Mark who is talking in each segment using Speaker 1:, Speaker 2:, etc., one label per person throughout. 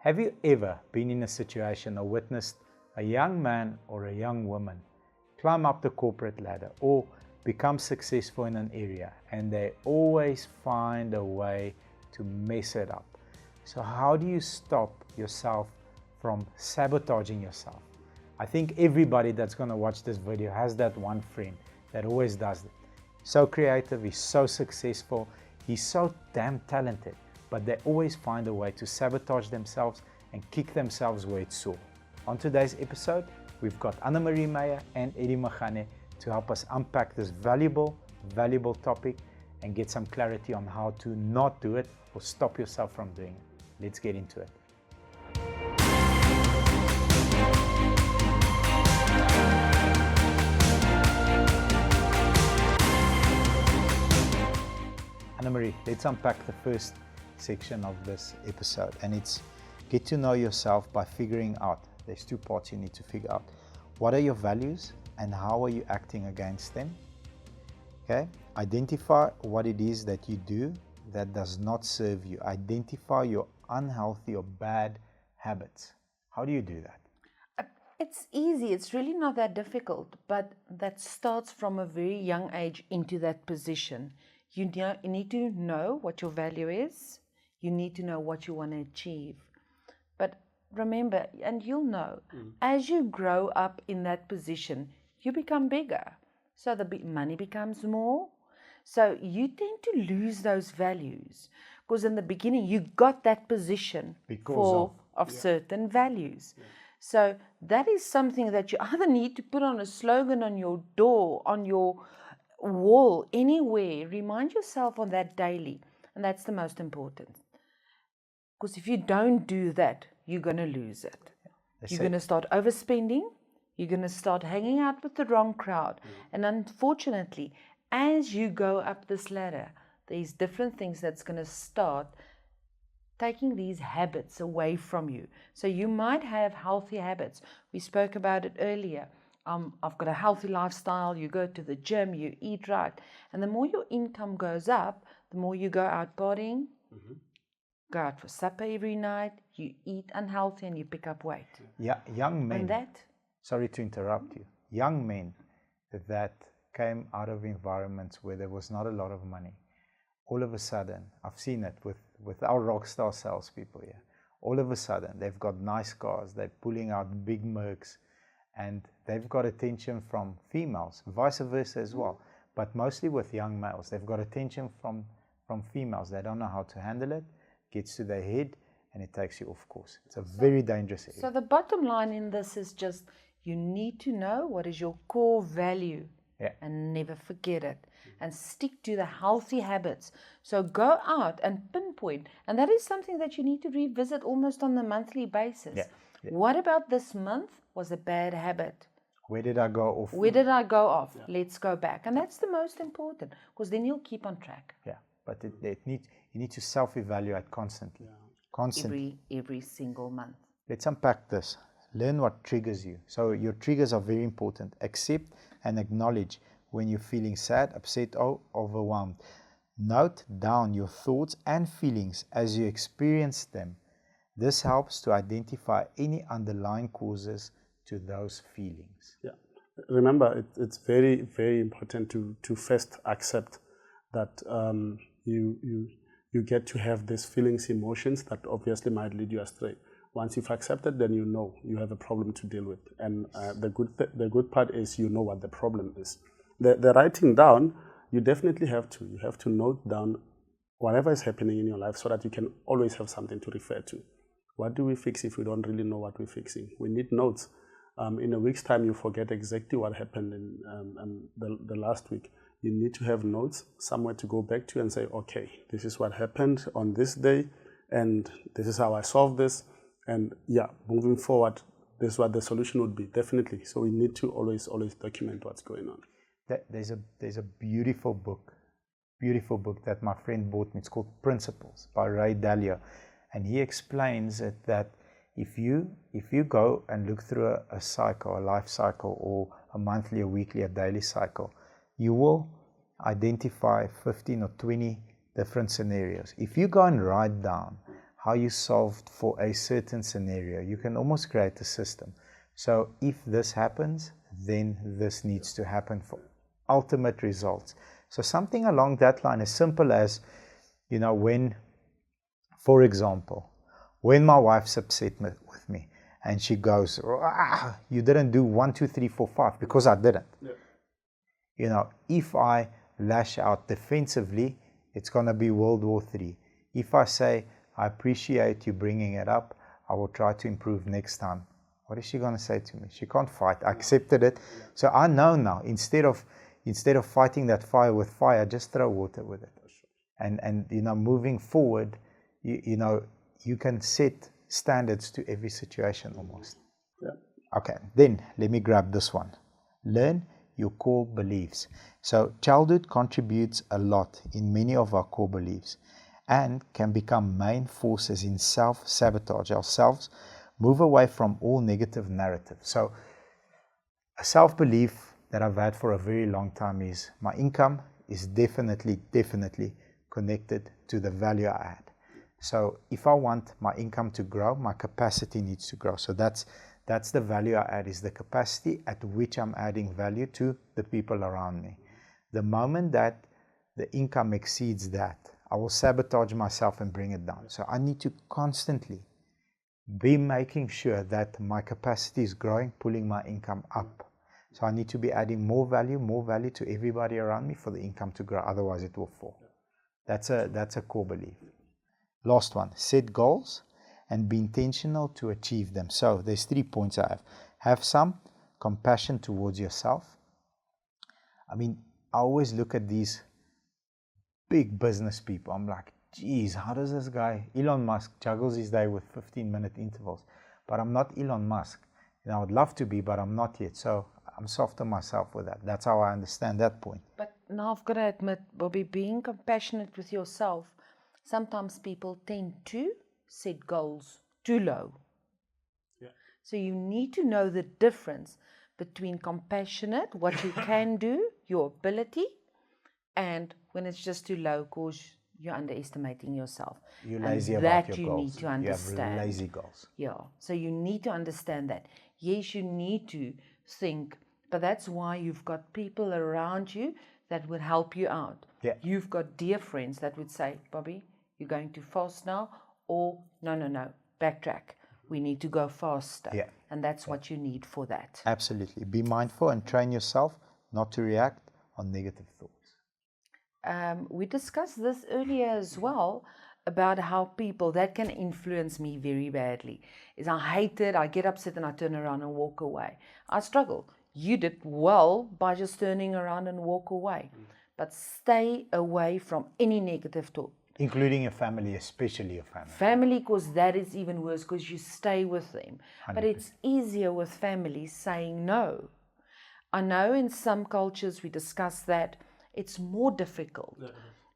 Speaker 1: Have you ever been in a situation or witnessed a young man or a young woman climb up the corporate ladder or become successful in an area, and they always find a way to mess it up? So how do you stop yourself from sabotaging yourself? I think everybody that's going to watch this video has that one friend that always does it. So creative, he's so successful, he's so damn talented, but they always find a way to sabotage themselves and kick themselves where it's sore. On today's episode, we've got Anna-Marie Meyer and Eddie Magane to help us unpack this valuable topic and get some clarity on how to not do it or stop yourself from doing it. Let's get into it. Anna-Marie, let's unpack the first section of this episode, and it's get to know yourself by figuring out. There's two parts you need to figure out. What are your values and how are you acting against them? Okay, identify what it is that you do that does not serve you. Identify your unhealthy or bad habits. How do you do that?
Speaker 2: It's easy. It's really not that difficult, but that starts from a very young age into that position. You need to know what your value is. You need to know what you want to achieve. But remember, and you'll know, as you grow up in that position, you become bigger. So the money becomes more. So you tend to lose those values because in the beginning you got that position because of certain values. Yeah. So that is something that you either need to put on a slogan on your door, on your wall, anywhere. Remind yourself on that daily, and that's the most important. Because if you don't do that, you're going to lose it. You're going to start overspending. You're going to start hanging out with the wrong crowd. And unfortunately, as you go up this ladder, there's different things that's going to start taking these habits away from you. So you might have healthy habits. We spoke about it earlier. I've got a healthy lifestyle. You go to the gym, you eat right. And the more your income goes up, the more you go out partying, go out for supper every night, you eat unhealthy and you pick up weight.
Speaker 1: Yeah, young men.
Speaker 2: And that?
Speaker 1: Sorry to interrupt you. Young men that came out of environments where there was not a lot of money, all of a sudden, I've seen it with our rock star salespeople here. All of a sudden, they've got nice cars, they're pulling out big Mercs, and they've got attention from females, vice versa as well. But mostly with young males, they've got attention from females. They don't know how to handle it, gets to their head, and it takes you off course. It's a very dangerous area.
Speaker 2: So the bottom line in this is just you need to know what is your core value and never forget it. And stick to the healthy habits. So go out and pinpoint. And that is something that you need to revisit almost on a monthly basis. Yeah. Yeah. What about this month was a bad habit?
Speaker 1: Where did I go off?
Speaker 2: Where did I go off? Yeah. Let's go back. And that's the most important, because then you'll keep on track.
Speaker 1: Yeah, but you need to self-evaluate constantly. Yeah. Constantly.
Speaker 2: Every single month.
Speaker 1: Let's unpack this. Learn what triggers you. So your triggers are very important. Accept and acknowledge when you're feeling sad, upset, or overwhelmed. Note down your thoughts and feelings as you experience them. This helps to identify any underlying causes to those feelings.
Speaker 3: Yeah. Remember, it's very, very important to first accept that you get to have these feelings, emotions that obviously might lead you astray. Once you've accepted, then you know you have a problem to deal with. And the good part is you know what the problem is. The writing down, you definitely have to. You have to note down whatever is happening in your life so that you can always have something to refer to. What do we fix if we don't really know what we're fixing? We need notes. In a week's time, you forget exactly what happened in the last week. You need to have notes, somewhere to go back to and say, okay, this is what happened on this day, and this is how I solved this. And yeah, moving forward, this is what the solution would be, definitely. So we need to always document what's going on.
Speaker 1: There's a beautiful book that my friend bought me. It's called Principles by Ray Dalio, and he explains it that if you go and look through a cycle, a life cycle, or a monthly, a weekly, a daily cycle, you will identify 15 or 20 different scenarios. If you go and write down how you solved for a certain scenario. You can almost create a system. So if this happens, then this needs to happen for ultimate results. So something along that line, as simple as, you know, when, for example, when my wife's upset with me and she goes, you didn't do 1, 2, 3, 4, 5, because I didn't. Yeah. You know, if I lash out defensively, it's going to be World War III. If I say, I appreciate you bringing it up, I will try to improve next time, what is she going to say to me? She can't fight. I accepted it. So I know now, instead of fighting that fire with fire, just throw water with it. And you know, moving forward, you know, you can set standards to every situation almost. Yeah. Okay, then let me grab this one. Learn your core beliefs. So childhood contributes a lot in many of our core beliefs and can become main forces in self-sabotage ourselves, move away from all negative narratives. So a self-belief that I've had for a very long time is my income is definitely connected to the value I add. So if I want my income to grow, my capacity needs to grow. So that's the value I add, is the capacity at which I'm adding value to the people around me. The moment that the income exceeds that, I will sabotage myself and bring it down. So I need to constantly be making sure that my capacity is growing, pulling my income up. So I need to be adding more value to everybody around me for the income to grow. Otherwise it will fall. That's a core belief. Last one, set goals and be intentional to achieve them. So there's 3 points I have. Have some compassion towards yourself. I mean, I always look at these big business people. I'm like, geez, how does this guy, Elon Musk, juggles his day with 15-minute intervals? But I'm not Elon Musk. You know, I would love to be, but I'm not yet. So I'm soft on myself with that. That's how I understand that point.
Speaker 2: But now I've got to admit, Bobby, being compassionate with yourself, sometimes people tend to set goals too low. Yeah. So you need to know the difference between compassionate, what you can do, your ability, and when it's just too low because you're underestimating yourself.
Speaker 1: You're lazy about your goals.
Speaker 2: That you need to understand.
Speaker 1: You have lazy goals.
Speaker 2: Yeah. So you need to understand that. Yes, you need to think, but that's why you've got people around you that would help you out.
Speaker 1: Yeah.
Speaker 2: You've got dear friends that would say, Bobby, you're going too fast now, or no, backtrack. We need to go faster.
Speaker 1: Yeah.
Speaker 2: And that's what you need for that.
Speaker 1: Absolutely. Be mindful and train yourself not to react on negative thoughts.
Speaker 2: We discussed this earlier as well, about how people, that can influence me very badly. Is I hate it, I get upset and I turn around and walk away. I struggle. You did well by just turning around and walk away. But stay away from any negative talk.
Speaker 1: Including your family, especially your family.
Speaker 2: Family, because that is even worse, because you stay with them. 100%. But it's easier with family saying no. I know in some cultures we discuss that it's more difficult. Yeah.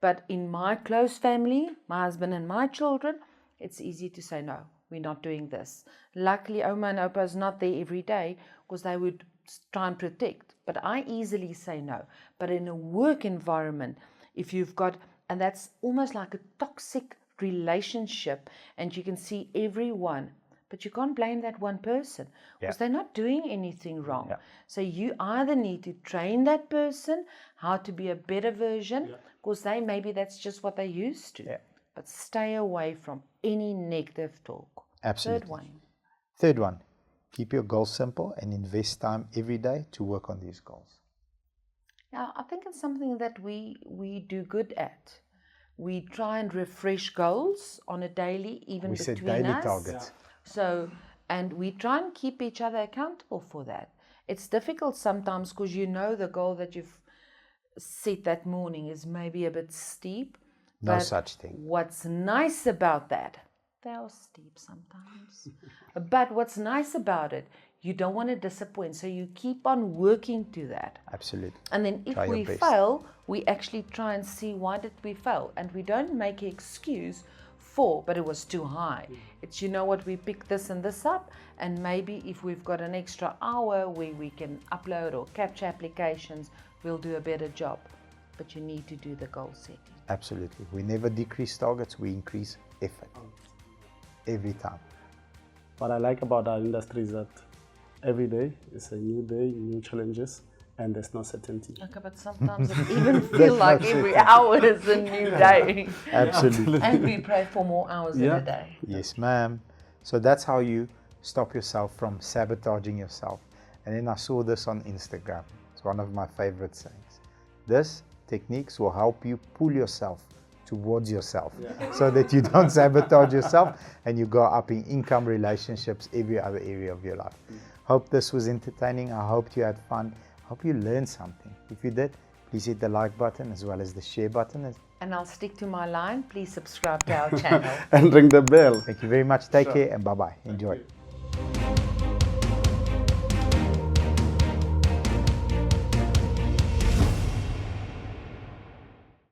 Speaker 2: But in my close family, my husband and my children, it's easy to say no, we're not doing this. Luckily, Oma and Opa is not there every day because they would try and protect. But I easily say no. But in a work environment, if you've got, and that's almost like a toxic relationship, and you can see everyone, but you can't blame that one person because they're not doing anything wrong. Yeah. So you either need to train that person how to be a better version, because maybe that's just what they're used to. Yeah. But stay away from any negative talk.
Speaker 1: Absolutely. Third one, keep your goals simple and invest time every day to work on these goals.
Speaker 2: Yeah, I think it's something that we do good at. We try and refresh goals on a daily, even
Speaker 1: we
Speaker 2: between
Speaker 1: set daily
Speaker 2: us.
Speaker 1: targets.
Speaker 2: Yeah. So, and we try and keep each other accountable for that. It's difficult sometimes because you know the goal that you've set that morning is maybe a bit steep.
Speaker 1: No such thing.
Speaker 2: What's nice about that, they are steep sometimes. But what's nice about it, you don't want to disappoint. So you keep on working to that.
Speaker 1: Absolutely.
Speaker 2: And then if we fail, we actually try and see why did we fail. And we don't make an excuse for, but it was too high. It's, you know what, we picked this and this up, and maybe if we've got an extra hour where we can upload or capture applications, we'll do a better job. But you need to do the goal setting.
Speaker 1: Absolutely. We never decrease targets, we increase effort. every time.
Speaker 3: What I like about our industry is that every day is a new day, new challenges, and there's no certainty.
Speaker 2: Okay, but sometimes it even feels like every hour is a new day.
Speaker 1: Absolutely.
Speaker 2: And we pray for more hours in a day.
Speaker 1: Yes, ma'am. So that's how you stop yourself from sabotaging yourself. And then I saw this on Instagram. It's one of my favorite sayings. This techniques will help you pull yourself towards yourself so that you don't sabotage yourself and you go up in income, relationships, every other area of your life. Hope this was entertaining. I hope you had fun. Hope you learned something. If you did, please hit the like button as well as the share button.
Speaker 2: And I'll stick to my line. Please subscribe to our channel.
Speaker 3: And ring the bell.
Speaker 1: Thank you very much. Take care and bye-bye. Enjoy.